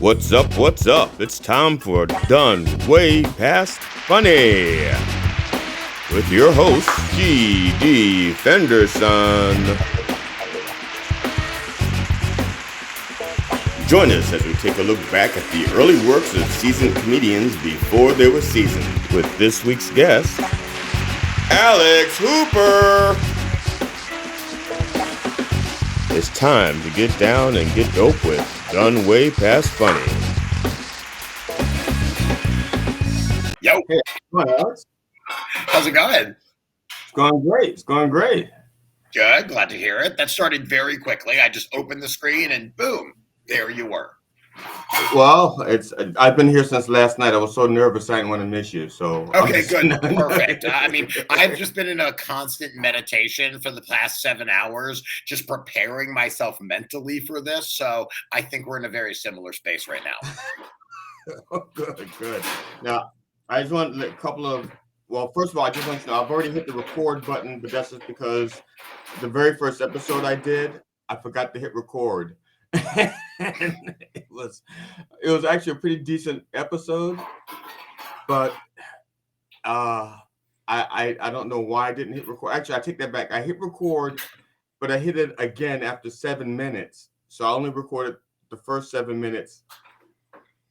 What's up? What's up? It's time for Done Way Past Funny with your host, G.D. Fenderson. Join us as we take a look back at the early works of seasoned comedians before they were seasoned with this week's guest, Alex Hooper. It's time to get down and get dope with Done Way Past Funny. Yo. Hey, come on, Alex. How's it going? It's going great. It's going great. Good. Glad to hear it. That started very quickly. I just opened the screen and boom, there you were. Well, I've been here since last night. I was so nervous I didn't want to miss you. So Okay, good. Perfect. I mean, I've just been in a constant meditation for the past 7 hours, just preparing myself mentally for this. So I think we're in a very similar space right now. Good. Now, I just want a couple of. Well, first of all, I just want you to know I've already hit the record button, but that's just because the very first episode I did, I forgot to hit record. And it was actually a pretty decent episode, but I don't know why I didn't hit record. Actually, I take that back. I hit record, but I hit it again after 7 minutes. So I only recorded the first 7 minutes,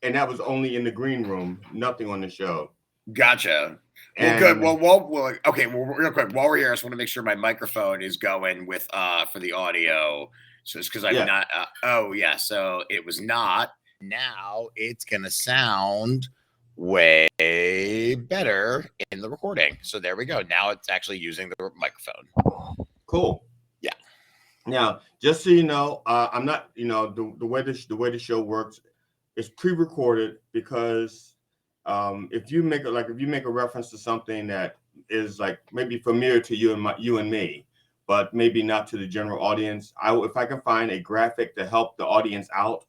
and that was only in the green room, nothing on the show. Gotcha. Well, good. Well, okay. Well, real quick, while we're here, I just want to make sure my microphone is going with for the audio. So it's because I'm not. Oh yeah. So it was not. Now it's gonna sound way better in the recording. So there we go. Now it's actually using the microphone. Cool. Yeah. Now, just so you know, I'm not. The way the show works is pre-recorded because if you make a reference to something that is like maybe familiar to you and me, but maybe not to the general audience, if I can find a graphic to help the audience out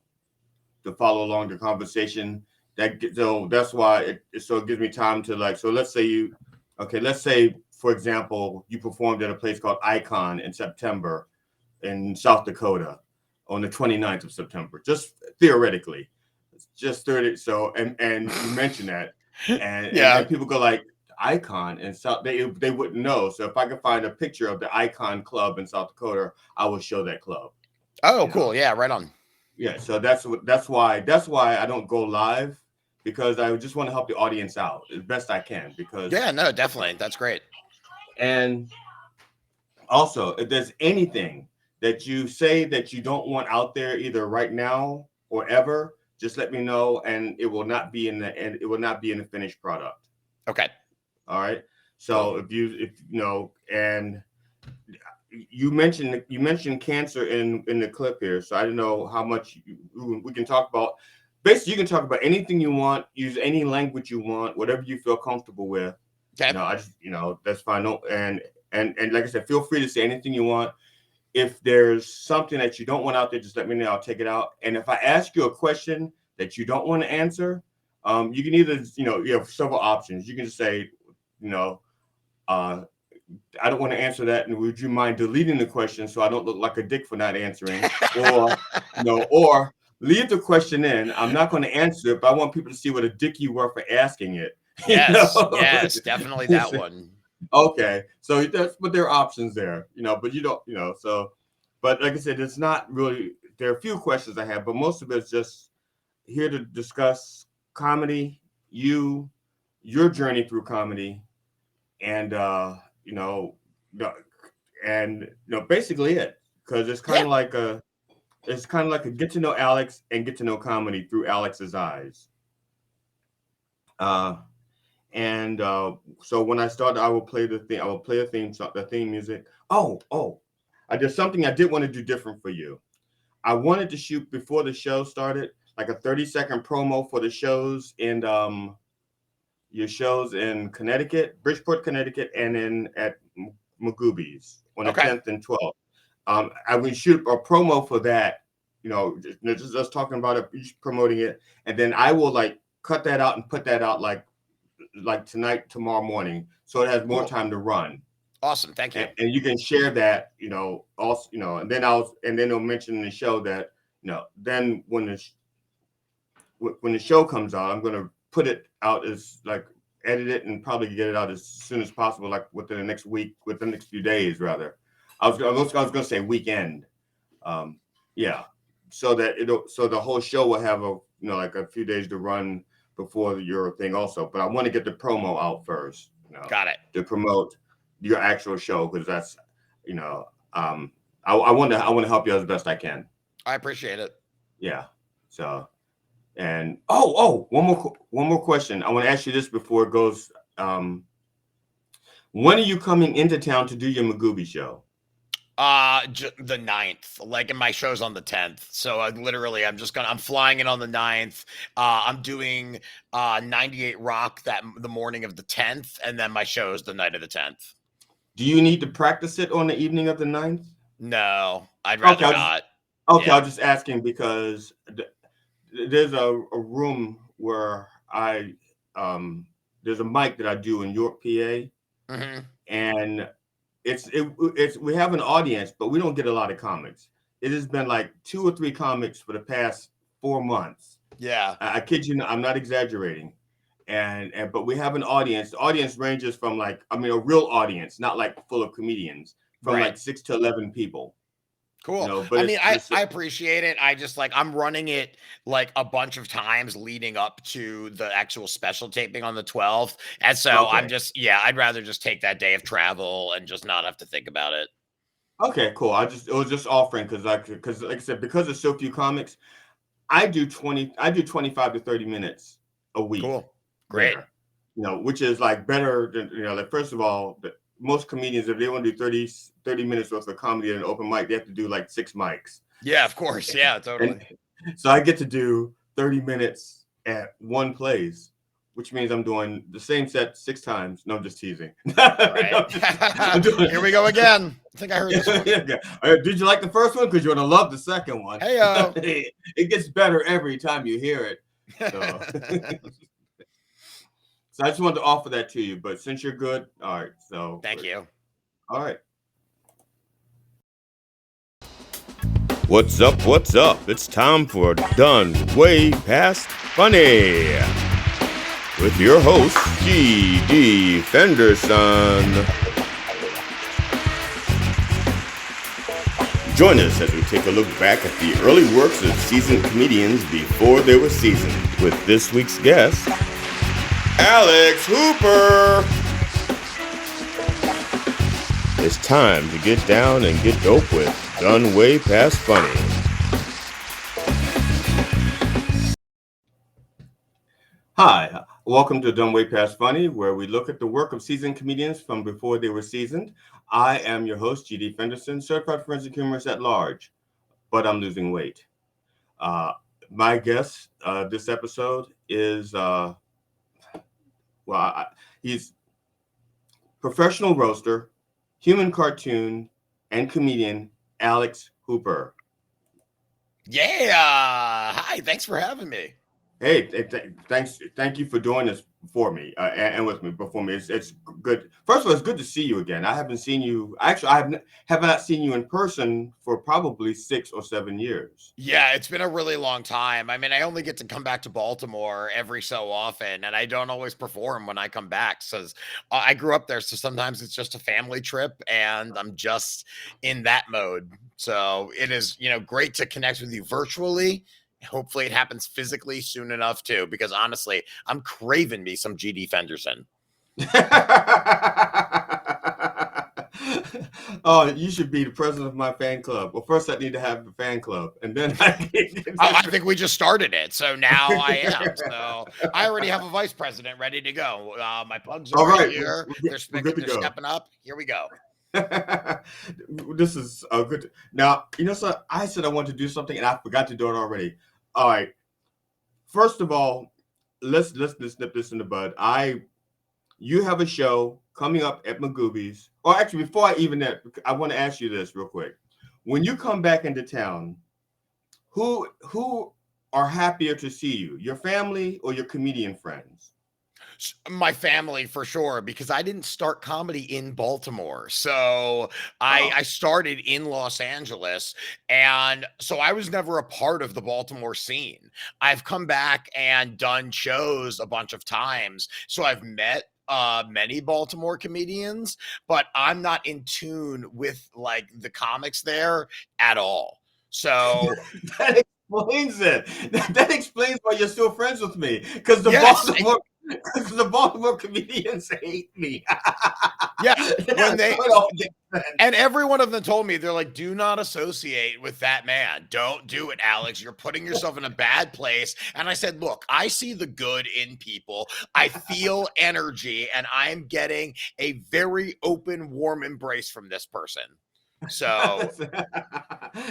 to follow along the conversation, that's why it gives me time to like. So let's say for example you performed at a place called Icon in September in South Dakota on the 29th of September, just theoretically. Just 30. So and you mentioned that, and people go like Icon, and so they wouldn't know. So if I can find a picture of the Icon Club in South Dakota, I will show that club. Oh, cool. Yeah, right on. Yeah, so that's why I don't go live, because I just want to help the audience out as best I can. Because no, definitely, that's great. And also, if there's anything that you say that you don't want out there, either right now or ever, just let me know, and it will not be in the finished product. Okay. All right. So if you know, and you mentioned cancer in the clip here, so I don't know how much we can talk about. Basically, you can talk about anything you want, use any language you want, whatever you feel comfortable with. Okay. That's fine. No, and like I said, feel free to say anything you want. If there's something that you don't want out there, just let me know. I'll take it out. And if I ask you a question that you don't want to answer, you can either, you have several options. You can just say, I don't want to answer that, and would you mind deleting the question so I don't look like a dick for not answering? Or leave the question in. I'm not going to answer it, but I want people to see what a dick you were for asking it. Yes, definitely that one. Okay, so but there are options there, but you don't, so, but like I said, it's not really, there are a few questions I have, but most of it's just here to discuss comedy, your journey through comedy, and, basically it, because it's kind of like a get to know Alex and get to know comedy through Alex's eyes. So when I start, I will play the theme music. There's something I did want to do different for you. I wanted to shoot before the show started, like a 30-second promo for the shows in your shows in Connecticut, Bridgeport, Connecticut, and in at Magoobies on the 10th and 12th. I would shoot a promo for that, just us talking about it, promoting it, and then I will like cut that out and put that out like tonight, tomorrow morning, so it has more time to run. Awesome, thank you. And you can share that, also, and then they'll mention in the show that, then when when the show comes out, I'm gonna put it out as like edit it and probably get it out as soon as possible, like within the next week, within the next few days, rather. I was gonna say weekend. Yeah, so that so the whole show will have like a few days to run before your thing also. But I want to get the promo out first. Got it. To promote your actual show, because that's I want to help you as best I can. I appreciate it. Yeah. So, and one more question. I want to ask you this before it goes. When are you coming into town to do your Magooby show? The 9th, and my show's on the 10th. So I'm flying in on the 9th. I'm doing 98 Rock the morning of the 10th, and then my show is the night of the 10th. Do you need to practice it on the evening of the 9th? No, I'd rather not. Yeah. I'm just asking because there's a room where there's a mic that I do in York, PA, and it's we have an audience, but we don't get a lot of comics. It has been like 2 or 3 comics for the past 4 months. Yeah, I kid you not, I'm not exaggerating. But we have an audience. The audience ranges from a real audience, not like full of comedians, from like 6 to 11 people. Cool. I appreciate it. I just I'm running it a bunch of times leading up to the actual special taping on the 12th. And so I'm just, I'd rather just take that day of travel and just not have to think about it. Okay, cool. It was just offering because like I said, because there's so few comics, I do 25 to 30 minutes a week. Cool. Great. There, which is better than, first of all, most comedians, if they want to do 30 minutes worth of comedy at an open mic, they have to do 6 mics. Yeah, of course. Yeah, totally. So I get to do 30 minutes at one place, which means I'm doing the same set 6 times. No, I'm just teasing. Right. Here we go again. I think I heard this one. Did you like the first one? Because you're going to love the second one. Hey-o. It gets better every time you hear it. So I just wanted to offer that to you, but since you're good, all right. So thank you. All right. What's up? What's up? It's time for Done Way Past Funny with your host, G.D. Fenderson. Join us as we take a look back at the early works of seasoned comedians before they were seasoned with this week's guest, Alex Hooper. It's time to get down and get dope with Done Way Past Funny. Hi, welcome to Done Way Past Funny, where we look at the work of seasoned comedians from before they were seasoned. I am your host, G.D. Fenderson, certified forensic humorist at large, but I'm losing weight. My guest this episode is he's professional roaster, human cartoon, and comedian Alex Hooper. Yeah. Hi, thanks for having me. Hey, thank you for doing this for me and with me before me. It's good. First of all, it's good to see you again. I haven't seen you. Actually, have not seen you in person for probably 6 or 7 years. Yeah, it's been a really long time. I mean, I only get to come back to Baltimore every so often, and I don't always perform when I come back because I grew up there. So sometimes it's just a family trip, and I'm just in that mode. So it is, great to connect with you virtually. Hopefully it happens physically soon enough too, because honestly, I'm craving me some GD Fenderson. Oh, you should be the president of my fan club. Well, first I need to have the fan club, and then I think we just started it, so now I am. So I already have a vice president ready to go. My pugs are right here. They're stepping up. Here we go. This is good. Now, so I said I wanted to do something, and I forgot to do it already. All right. First of all, let's nip this in the bud. You have a show coming up at Magooby's. Or actually, before I want to ask you this real quick. When you come back into town, who are happier to see you, your family or your comedian friends? My family for sure, because I didn't start comedy in Baltimore. So I started in Los Angeles. And so I was never a part of the Baltimore scene. I've come back and done shows a bunch of times. So I've met many Baltimore comedians, but I'm not in tune with like the comics there at all. So that explains it. That explains why you're still friends with me. Because the Baltimore comedians hate me. Yeah, when they and every one of them told me, they're like, do not associate with that man. Don't do it, Alex. You're putting yourself in a bad place. And I said, look, I see the good in people. I feel energy, and I'm getting a very open, warm embrace from this person. So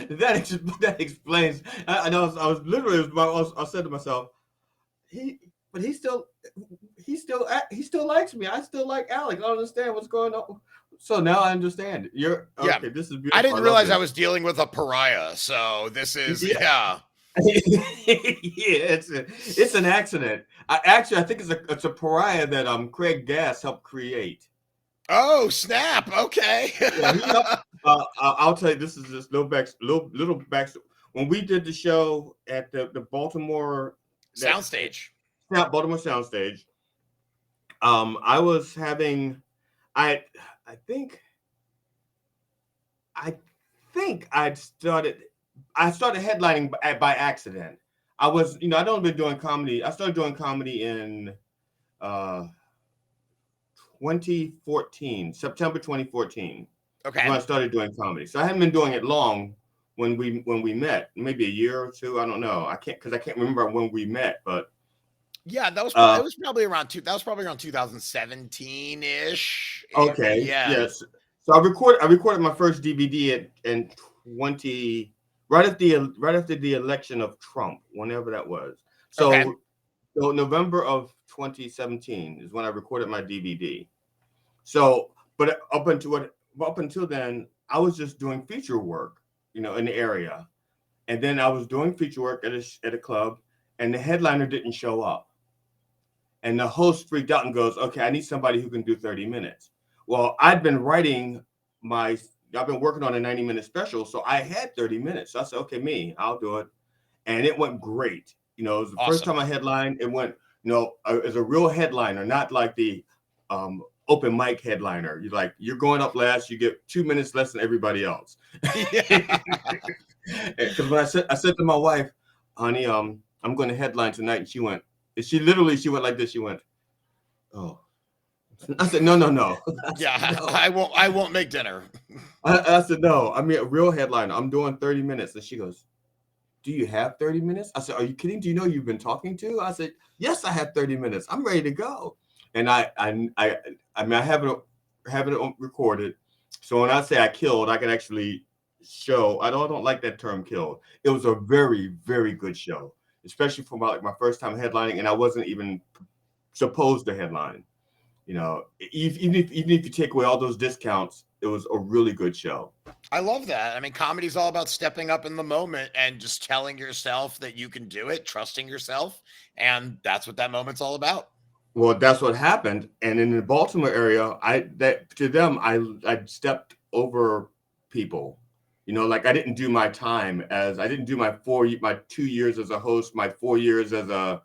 that explains. I know. I was literally. I said to myself, he still likes me. I still like Alex. I don't understand what's going on. So now I understand. You're okay. This is beautiful. I didn't realize I was dealing with a pariah. So this is yeah, it's an accident. I think it's a pariah that Craig Gass helped create. Oh snap! Okay. I'll tell you. This is just little back. When we did the show at the Baltimore Soundstage. Baltimore Soundstage. I was having, I think I started headlining by accident. I was, I'd only been doing comedy. I started doing comedy in 2014, September 2014. Okay. When I started doing comedy. So I hadn't been doing it long when we met, maybe a year or two. I don't know. I can't remember when we met, but yeah, that was it was probably around 2017-ish. Okay. Yeah. Yes. So I recorded my first DVD in 20 right after the election of Trump, whenever that was. So November of 2017 is when I recorded my DVD. So, but up until then, I was just doing feature work, in the area, and then I was doing feature work at a club, and the headliner didn't show up. And the host freaked out and goes, okay, I need somebody who can do 30 minutes. Well, I've been working on a 90-minute special, so I had 30 minutes. So I said, okay, I'll do it. And it went great. It was the first time I headlined. It went, as a real headliner, not like the open mic headliner. You're going up last, you get 2 minutes less than everybody else. Because when I said to my wife, honey, I'm going to headline tonight, and she went like this. She went, oh. I said, no. Yeah, no. I won't make dinner. I said, no. I mean, a real headliner. I'm doing 30 minutes. And she goes, do you have 30 minutes? I said, are you kidding? Do you know you've been talking to? I said, yes, I have 30 minutes. I'm ready to go. And I have it recorded. So when I say I killed, I can actually show. I don't like that term killed. It was a very, very good show, especially for my first time headlining, and I wasn't even supposed to headline. Even if you take away all those discounts, it was a really good show. I love that. I mean, comedy's all about stepping up in the moment and just telling yourself that you can do it, trusting yourself, and that's what that moment's all about. Well, that's what happened. And in the Baltimore area, I stepped over people. I didn't do my time I didn't do my 2 years as a host, my 4 years as a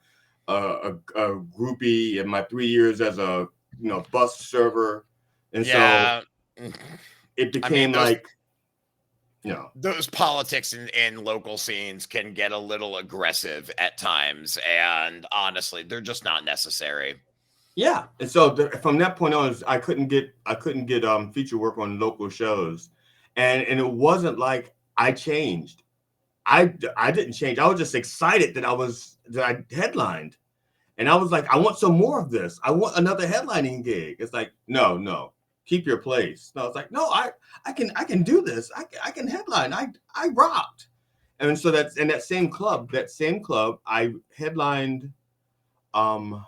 groupie, and my 3 years as a bus server. And so it became those politics in local scenes can get a little aggressive at times, and honestly, they're just not necessary. Yeah, and so from that point on, I couldn't get feature work on local shows, and it wasn't like I changed. I didn't change. I was just excited that I headlined, and I was like, I want some more of this. I want another headlining gig. It's like, no. Keep your place. No, it's like, no, I can do this. I can headline. I rocked. And so that's in that same club, I headlined 4-5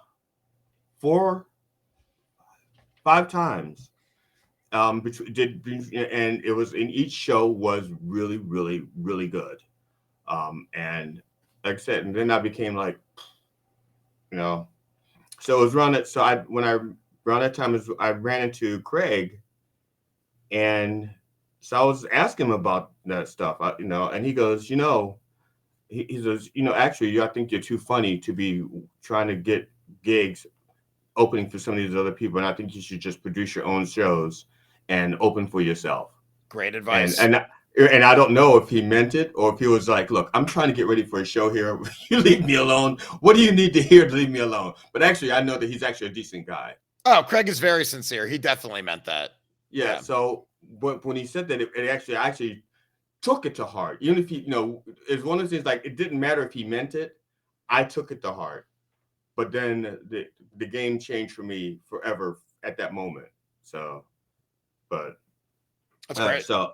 times. And it was, in each show was really, really, really good. And like I said, and then I became like, So it was around it. So around that time I ran into Craig, and so I was asking him about that stuff, and he goes, he says, actually, I think you're too funny to be trying to get gigs opening for some of these other people, and I think you should just produce your own shows and open for yourself. Great And advice. and I don't know if he meant it or if he was like, look, I'm trying to get ready for a show here. You leave me alone. What do you need to hear to leave me alone? But actually, I know that he's actually a decent guy. Oh, Craig is very sincere. He definitely meant that. Yeah. So when he said that, I actually took it to heart. Even if it's one of those things, like, it didn't matter if he meant it. I took it to heart. But then the game changed for me forever at that moment. So, but that's great. So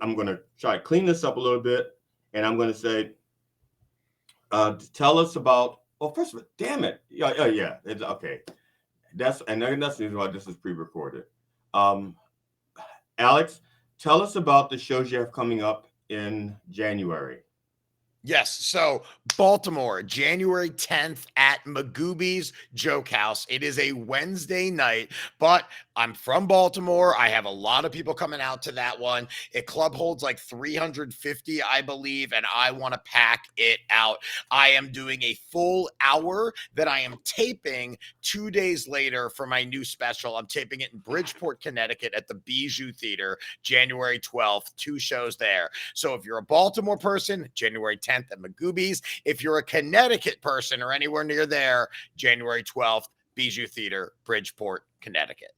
I'm going to try to clean this up a little bit, and I'm going to say, tell us about. Well, first of all, damn it, yeah, it's okay. That's the reason why this is pre-recorded. Alex, tell us about the shows you have coming up in January. Yes. So Baltimore, January 10th at Magooby's Joke House. It is a Wednesday night, but I'm from Baltimore. I have a lot of people coming out to that one. It club holds like 350, I believe, and I want to pack it out. I am doing a full hour that I am taping 2 days later for my new special. I'm taping it in Bridgeport, Connecticut at the Bijou Theater, January 12th, 2 shows there. So if you're a Baltimore person, January 10th at Magooby's. If you're a Connecticut person or anywhere near there, January 12th, Bijou Theater, Bridgeport, Connecticut.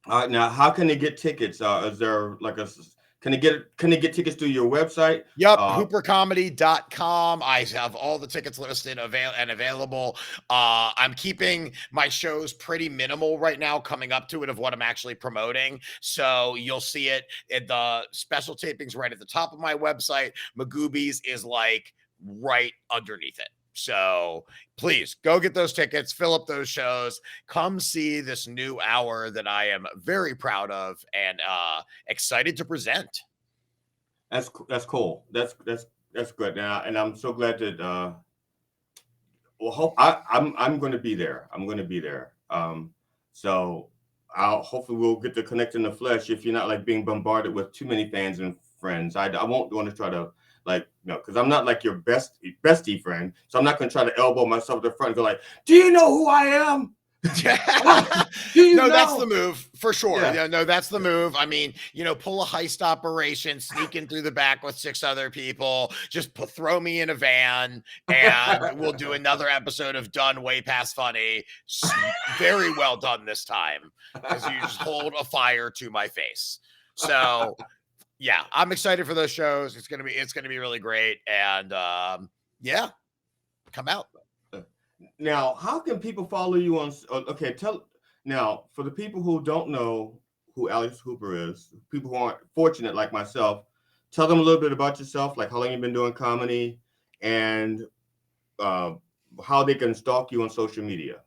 All right, now how can they get tickets? Is there like can they get tickets through your website? Yep, hoopercomedy.com. I have all the tickets listed available. I'm keeping my shows pretty minimal right now coming up to it of what I'm actually promoting. So you'll see it at the special tapings right at the top of my website. Magooby's is like right underneath it. So please go get those tickets, fill up those shows, come see this new hour that I am very proud of and excited to present. That's cool. That's good. And I'm so glad that I'm going to be there. I'm going to be there. So hopefully we'll get to connect in the flesh if you're not like being bombarded with too many fans and friends. I won't want to try to because I'm not like your bestie friend. So I'm not going to try to elbow myself to the front and go like, do you know who I am? That's the move for sure. Yeah. No, that's the move. I mean, pull a heist operation, sneak in through the back with 6 other people, just throw me in a van, and we'll do another episode of Done Way Past Funny. Very well done this time, because you just hold a fire to my face. So yeah, I'm excited for those shows. It's gonna be really great, and come out. Now, how can people follow you on? Okay, now for the people who don't know who Alex Hooper is, people who aren't fortunate like myself, tell them a little bit about yourself, like how long you've been doing comedy, and how they can stalk you on social media.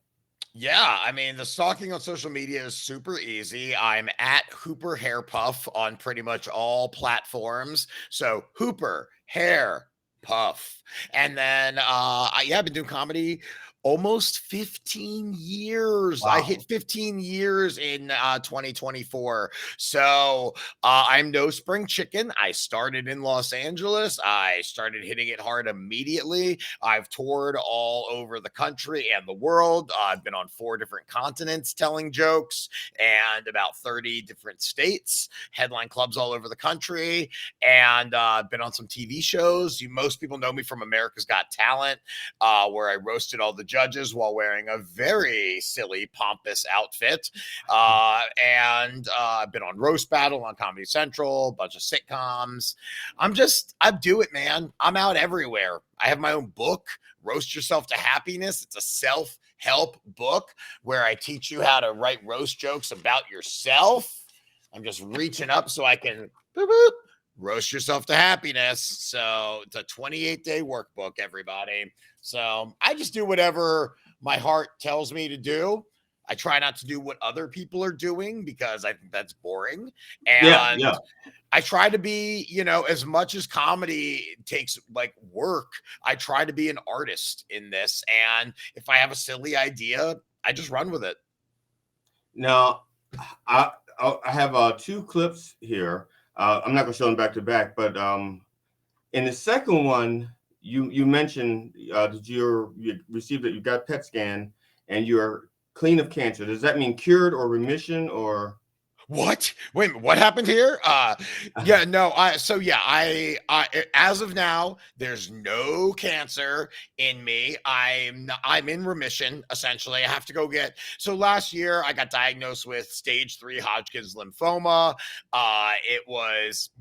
Yeah, I mean, the stalking on social media is super easy. I'm at Hooper Hair Puff on pretty much all platforms. So Hooper Hair Puff. And then I've been doing comedy almost 15 years. Wow. I hit 15 years in 2024. So I'm no spring chicken. I started in Los Angeles. I started hitting it hard immediately. I've toured all over the country and the world. I've been on 4 different continents telling jokes and about 30 different states, headline clubs all over the country. And I've been on some TV shows. Most people know me from America's Got Talent, where I roasted all the judges while wearing a very silly, pompous outfit. And I've been on Roast Battle on Comedy Central, a bunch of sitcoms. I do it, man. I'm out everywhere. I have my own book, Roast Yourself to Happiness. It's a self-help book where I teach you how to write roast jokes about yourself. I'm just reaching up so I can roast yourself to happiness. So it's a 28-day workbook, everybody. So I just do whatever my heart tells me to do. I try not to do what other people are doing because I think that's boring. And I try to be, as much as comedy takes like work, I try to be an artist in this. And if I have a silly idea, I just run with it. Now, I have 2 clips here. I'm not going to show them back to back, but in the second one, you mentioned that you received that you got PET scan and you're clean of cancer. Does that mean cured or remission or? What? Wait, what happened here? Yeah, no, I as of now, there's no cancer in me. I'm in remission, essentially. I have to go so last year I got diagnosed with stage 3 Hodgkin's lymphoma. It was,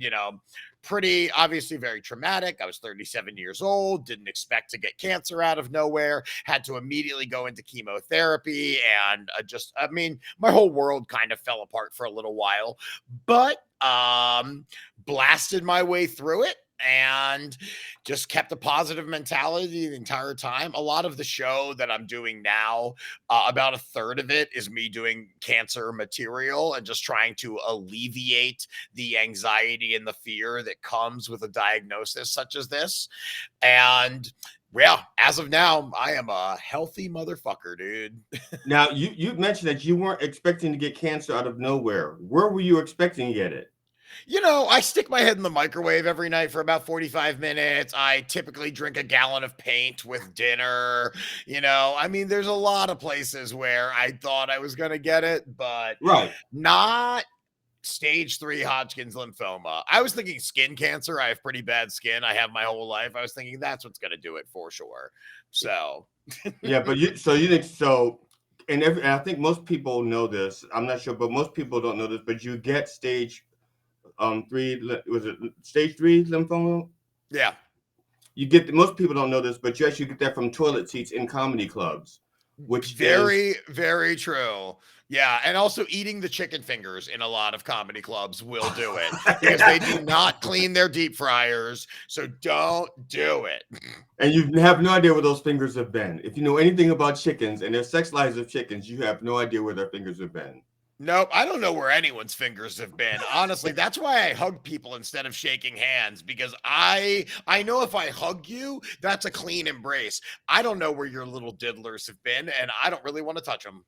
pretty obviously very traumatic. I was 37 years old, didn't expect to get cancer out of nowhere, had to immediately go into chemotherapy, and my whole world kind of fell apart for a little while, but blasted my way through it and just kept a positive mentality the entire time. A lot of the show that I'm doing now, about a third of it is me doing cancer material and just trying to alleviate the anxiety and the fear that comes with a diagnosis such as this. And as of now, I am a healthy motherfucker, dude. Now, you mentioned that you weren't expecting to get cancer out of nowhere. Where were you expecting to get it? I stick my head in the microwave every night for about 45 minutes. I typically drink a gallon of paint with dinner. There's a lot of places where I thought I was going to get it, but not stage 3 Hodgkin's lymphoma. I was thinking skin cancer. I have pretty bad skin. I have my whole life. I was thinking that's what's going to do it for sure. So, yeah, but and I think most people know this. I'm not sure, but most people don't know this, but you get stage 3, was it stage 3 lymphoma? Yeah. Most people don't know this, but you actually get that from toilet seats in comedy clubs, which very true. Yeah, and also eating the chicken fingers in a lot of comedy clubs will do it because they do not clean their deep fryers, so don't do it. And you have no idea where those fingers have been. If you know anything about chickens and their sex lives of chickens, you have no idea where their fingers have been. Nope, I don't know where anyone's fingers have been. Honestly, that's why I hug people instead of shaking hands, because I know if I hug you, that's a clean embrace. I don't know where your little diddlers have been, and I don't really want to touch them.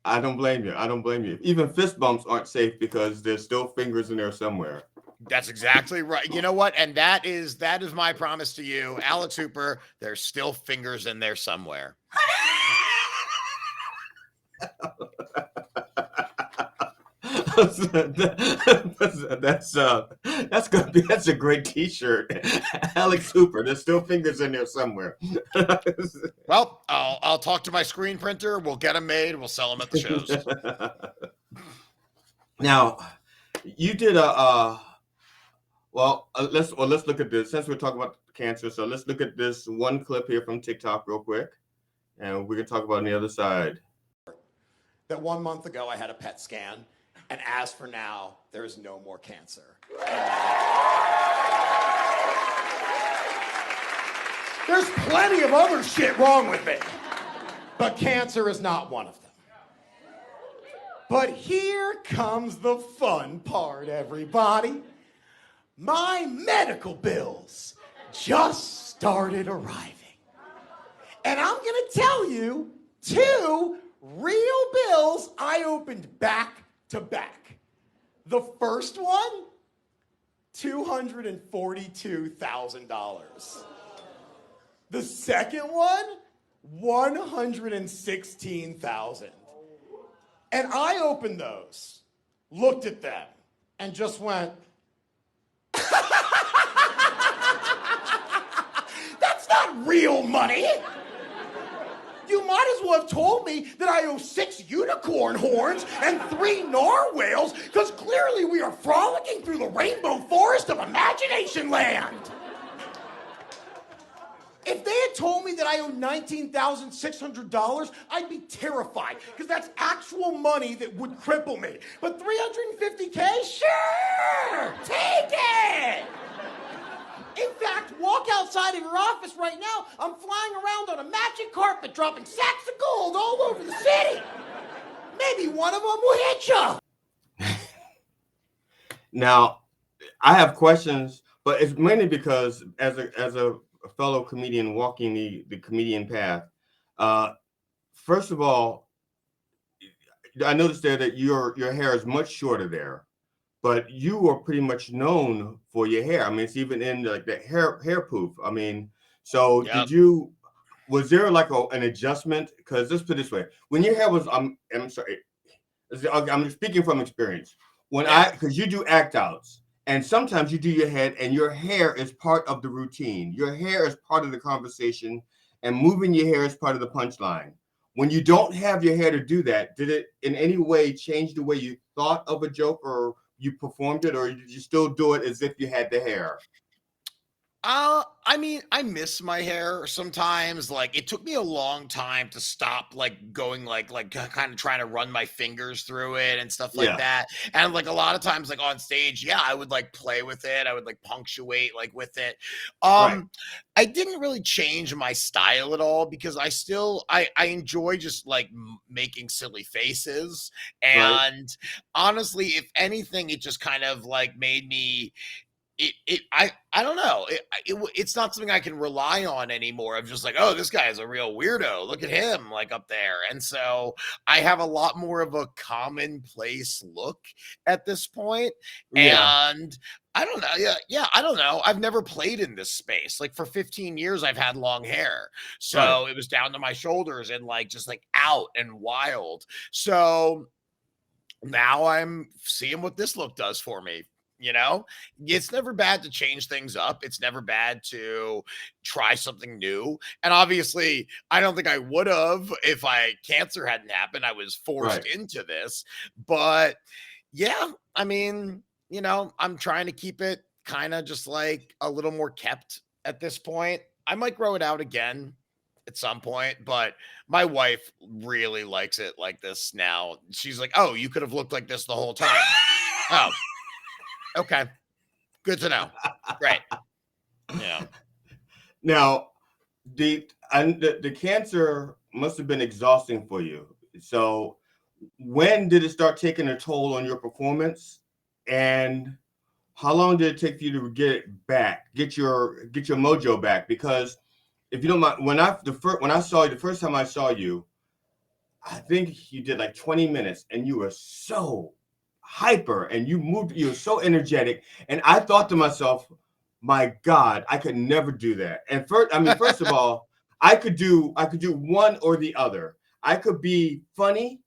I don't blame you. Even fist bumps aren't safe because there's still fingers in there somewhere. That's exactly right. You know what? And that is my promise to you, Alex Hooper. There's still fingers in there somewhere. That's a great T-shirt. Alex Hooper. There's still fingers in there somewhere. Well, I'll talk to my screen printer. We'll get them made. We'll sell them at the shows. Now, you did let's look at this. Since we're talking about cancer, so let's look at this one clip here from TikTok real quick, and we can talk about on the other side. That 1 month ago I had a PET scan, and as for now, there is no more cancer. There's plenty of other shit wrong with me, but cancer is not one of them. But here comes the fun part, everybody. My medical bills just started arriving. And I'm gonna tell you 2 real bills I opened back to back. The first one, $242,000. The second one, $116,000. And I opened those, looked at them, and just went, that's not real money. You might as well have told me that I owe 6 unicorn horns and 3 narwhals, because clearly we are frolicking through the rainbow forest of imagination land. If they had told me that I owe $19,600, I'd be terrified, because that's actual money that would cripple me. But $350K? Sure! Take it! In fact, walk outside of your office right now. I'm flying around on a magic carpet, dropping sacks of gold all over the city. maybe one of them will hit you. Now, I have questions, but it's mainly because as a fellow comedian walking the comedian path, first of all, I noticed there that your hair is much shorter there, but you are pretty much known for your hair. I mean, it's even in like the hair poof. I mean, so Yep. was there like an adjustment? Because let's put it this way, when your hair was, I'm sorry, I'm speaking from experience. Because you do act outs, and sometimes you do your head, and your hair is part of the routine. Your hair is part of the conversation, and moving your hair is part of the punchline. When you don't have your hair to do that, did it in any way change the way you thought of a joke, or you performed it, or did you still do it as if you had the hair? I mean, I miss my hair sometimes. Like, it took me a long time to stop, like, going, like kind of trying to run my fingers through it and stuff like that. And, like, a lot of times, like, on stage, I would, like, play with it. I would, like, punctuate, like, with it. I didn't really change my style at all because I enjoy just, like, making silly faces. And honestly, if anything, it just kind of, like, made me... I don't know. It's not something I can rely on anymore. I'm just like, oh, this guy is a real weirdo. Look at him, like, up there. And so I have a lot more of a commonplace look at this point. And I don't know. Yeah. I don't know. I've never played in this space. Like, for 15 years, I've had long hair. So it was down to my shoulders and, like, just, like, out and wild. So now I'm seeing what this look does for me. You know, it's never bad to change things up. It's never bad to try something new. And obviously, I don't think I would have if cancer hadn't happened. I was forced into this. But yeah, I mean, you know, I'm trying to keep it kind of just like a little more kept at this point. I might grow it out again at some point, but my wife really likes it like this now. She's like, oh, you could have looked like this the whole time. Oh. Okay. Good to know. Right. Yeah. Now, the cancer must have been exhausting for you. So when did it start taking a toll on your performance? And how long did it take for you to get it back, get your mojo back? Because if you don't mind, when I saw you, the first time I saw you, I think you did like 20 minutes and you were so hyper and you were so energetic. And I thought to myself, my God, I could never do that. And first of all, I could do one or the other. I could be funny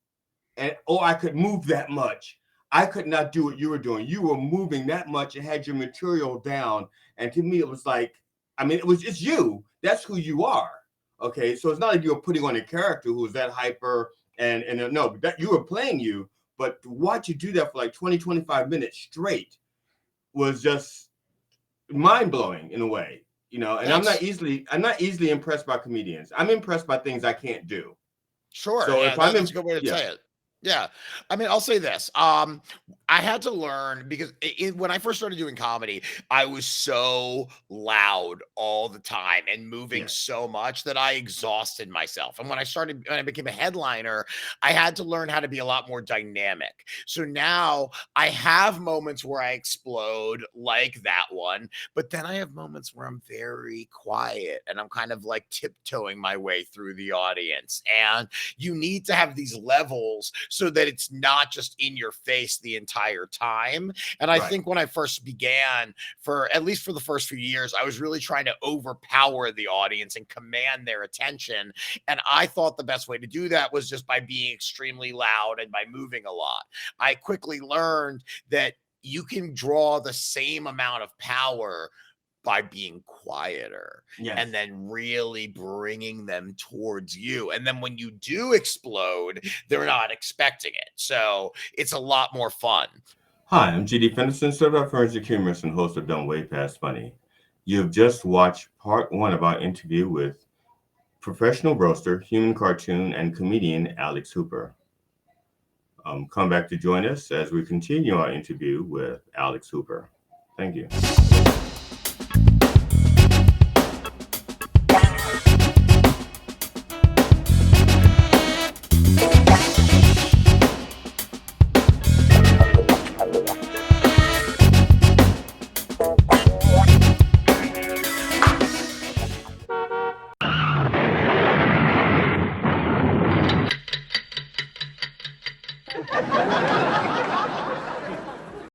or I could move that much. I could not do what you were doing. You were moving that much and had your material down. And to me, it was like, it's you. That's who you are. Okay. So it's not like you were putting on a character who was that hyper and no, that you were playing you. But to watch you do that for like 20, 25 minutes straight was just mind-blowing in a way, you know. And I'm not easily impressed by comedians. I'm impressed by things I can't do. Sure. So that's a good way to say it. Yeah. I mean, I'll say this. I had to learn because when I first started doing comedy, I was so loud all the time and moving so much that I exhausted myself. And when I became a headliner, I had to learn how to be a lot more dynamic. So now I have moments where I explode like that one, but then I have moments where I'm very quiet and I'm kind of like tiptoeing my way through the audience. And you need to have these levels so that it's not just in your face the entire time. And I think when I first began, at least for the first few years, I was really trying to overpower the audience and command their attention. And I thought the best way to do that was just by being extremely loud and by moving a lot. I quickly learned that you can draw the same amount of power by being quieter and then really bringing them towards you. And then when you do explode, they're not expecting it. So it's a lot more fun. Hi, I'm GD Fenderson, certified forensic humorist and host of Don't Way Past Funny. You have just watched part 1 of our interview with professional roaster, human cartoon, and comedian Alex Hooper. Come back to join us as we continue our interview with Alex Hooper. Thank you.